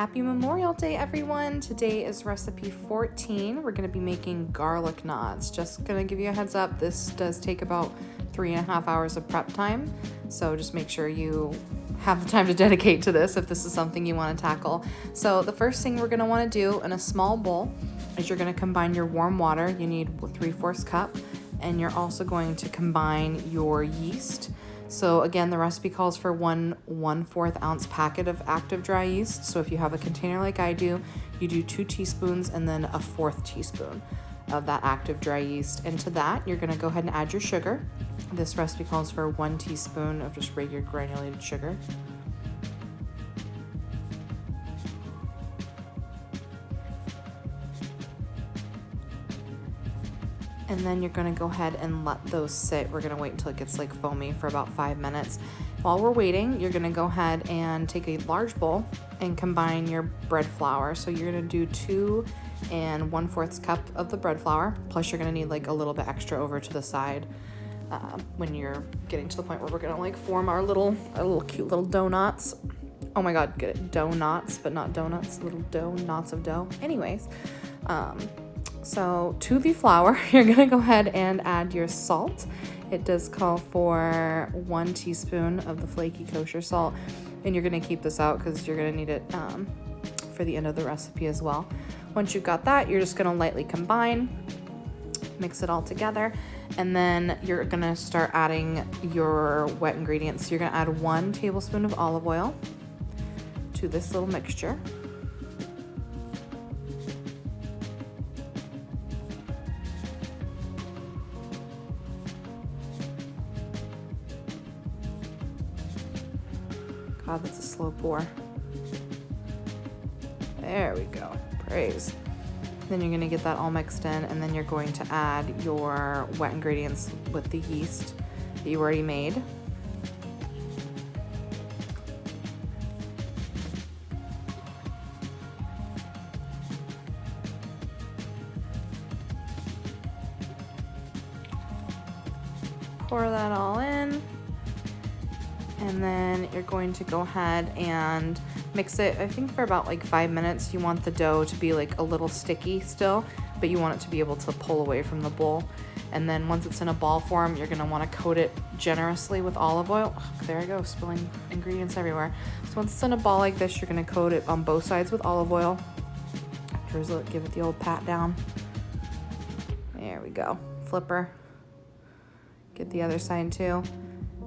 Happy Memorial Day, everyone. Today is recipe 14. We're going to be making garlic knots. Just going to give you a heads up, this does take about 3.5 hours of prep time. So just make sure you have the time to dedicate to this if this is something you want to tackle. So the first thing we're going to want to do in a small bowl is you're going to combine your warm water. You need 3/4 cup, and you're also going to combine your yeast. So again, the recipe calls for 1/4 ounce packet of active dry yeast. So if you have a container like I do, you do 2 teaspoons and then a 1/4 teaspoon of that active dry yeast. And to that, you're gonna go ahead and add your sugar. This recipe calls for 1 teaspoon of just regular granulated sugar. And then you're gonna go ahead and let those sit. We're gonna wait until it gets like foamy for about 5 minutes. While we're waiting, you're gonna go ahead and take a large bowl and combine your bread flour. So you're gonna do 2 1/4 cup of the bread flour, plus you're gonna need like a little bit extra over to the side when you're getting to the point where we're gonna like form our little cute little donuts. Oh my God, get it, dough knots, but not donuts, little dough, knots of dough. Anyways, so to the flour, you're gonna go ahead and add your salt. It does call for 1 teaspoon of the flaky kosher salt, and you're gonna keep this out because you're gonna need it for the end of the recipe as well. Once you've got that, you're just gonna lightly combine, mix it all together, and then you're gonna start adding your wet ingredients. So you're gonna add 1 tablespoon of olive oil to this little mixture. God, that's a slow pour. There we go. Praise. Then you're gonna get that all mixed in, and then you're going to add your wet ingredients with the yeast that you already made. Pour that all in. And then you're going to go ahead and mix it, I think for about like 5 minutes. You want the dough to be like a little sticky still, but you want it to be able to pull away from the bowl. And then once it's in a ball form, you're gonna wanna coat it generously with olive oil. Oh, there I go, spilling ingredients everywhere. So once it's in a ball like this, you're gonna coat it on both sides with olive oil. Drizzle it, give it the old pat down. There we go, flipper. Get the other side too.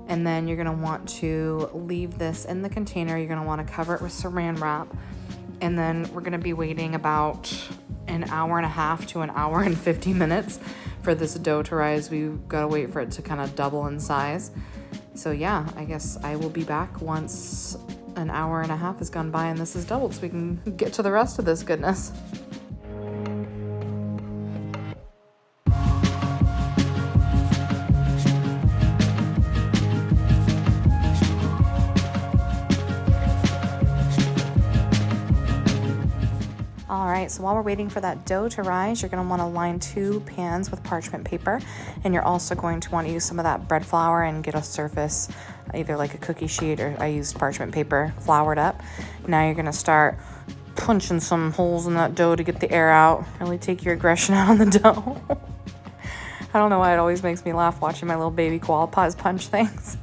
And then you're gonna want to leave this in the container. You're gonna wanna cover it with saran wrap. And then we're gonna be waiting about 1.5 hours to 1.50 hours for this dough to rise. We've gotta wait for it to kind of double in size. So yeah, I guess I will be back once 1.5 hours has gone by and this is doubled so we can get to the rest of this goodness. All right, so while we're waiting for that dough to rise, you're gonna wanna line 2 pans with parchment paper, and you're also going to wanna use some of that bread flour and get a surface, either like a cookie sheet or I used parchment paper, floured up. Now you're gonna start punching some holes in that dough to get the air out. Really take your aggression out on the dough. I don't know why it always makes me laugh watching my little baby koala paws punch things.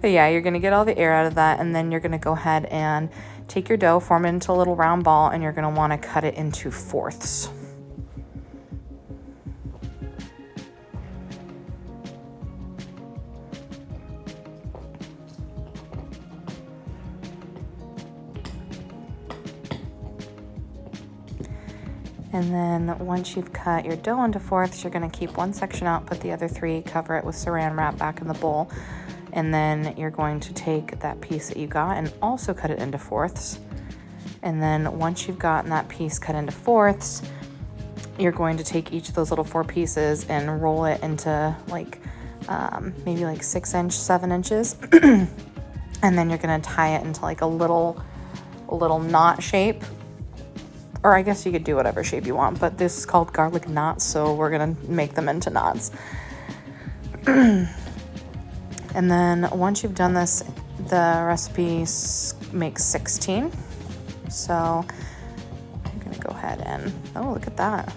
But yeah, you're gonna get all the air out of that, and then you're gonna go ahead and take your dough, form it into a little round ball, and you're gonna wanna cut it into 4ths. And then once you've cut your dough into 4ths, you're gonna keep one section out, put the other 3, cover it with saran wrap back in the bowl. And then you're going to take that piece that you got and also cut it into 4ths. And then once you've gotten that piece cut into 4ths, you're going to take each of those little 4 pieces and roll it into like maybe like 6 inch, 7 inches. And then you're gonna tie it into like a little knot shape. Or I guess you could do whatever shape you want, but this is called garlic knots, so we're gonna make them into knots. And then once you've done this, the recipe make 16. So I'm gonna go ahead and, oh, look at that.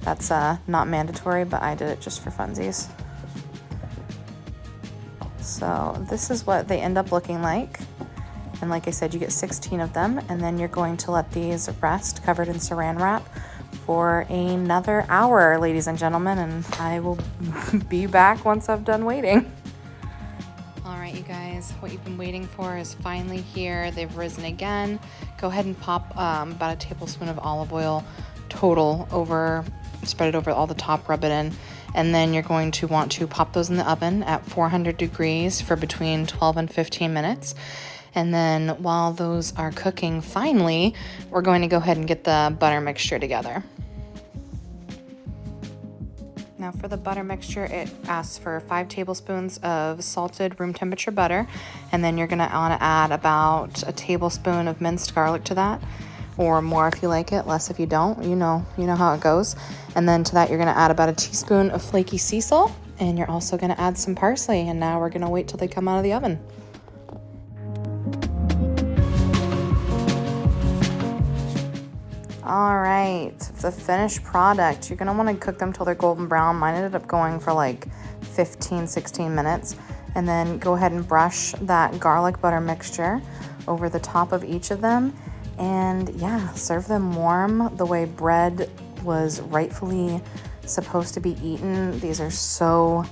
That's not mandatory, but I did it just for funsies. So this is what they end up looking like. And like I said, you get 16 of them, and then you're going to let these rest covered in saran wrap for another hour, ladies and gentlemen, and I will be back once I've done waiting. All right, you guys, what you've been waiting for is finally here. They've risen again. Go ahead and pop about a tablespoon of olive oil total over, spread it over all the top, rub it in, and then you're going to want to pop those in the oven at 400 degrees for between 12 and 15 minutes. And then while those are cooking finely, we're going to go ahead and get the butter mixture together. Now for the butter mixture, it asks for 5 tablespoons of salted room temperature butter, and then you're gonna wanna add about a tablespoon of minced garlic to that, or more if you like it, less if you don't, you know how it goes. And then to that, you're gonna add about a teaspoon of flaky sea salt, and you're also gonna add some parsley, and now we're gonna wait till they come out of the oven. All right, the finished product, you're gonna wanna cook them till they're golden brown. Mine ended up going for like 15, 16 minutes. And then go ahead and brush that garlic butter mixture over the top of each of them. And yeah, serve them warm the way bread was rightfully supposed to be eaten. These are so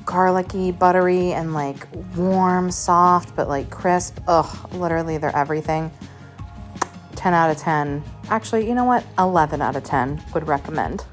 garlicky, buttery, and like warm, soft, but like crisp. Ugh, literally they're everything. 10 out of 10. Actually, you know what? 11 out of 10 would recommend.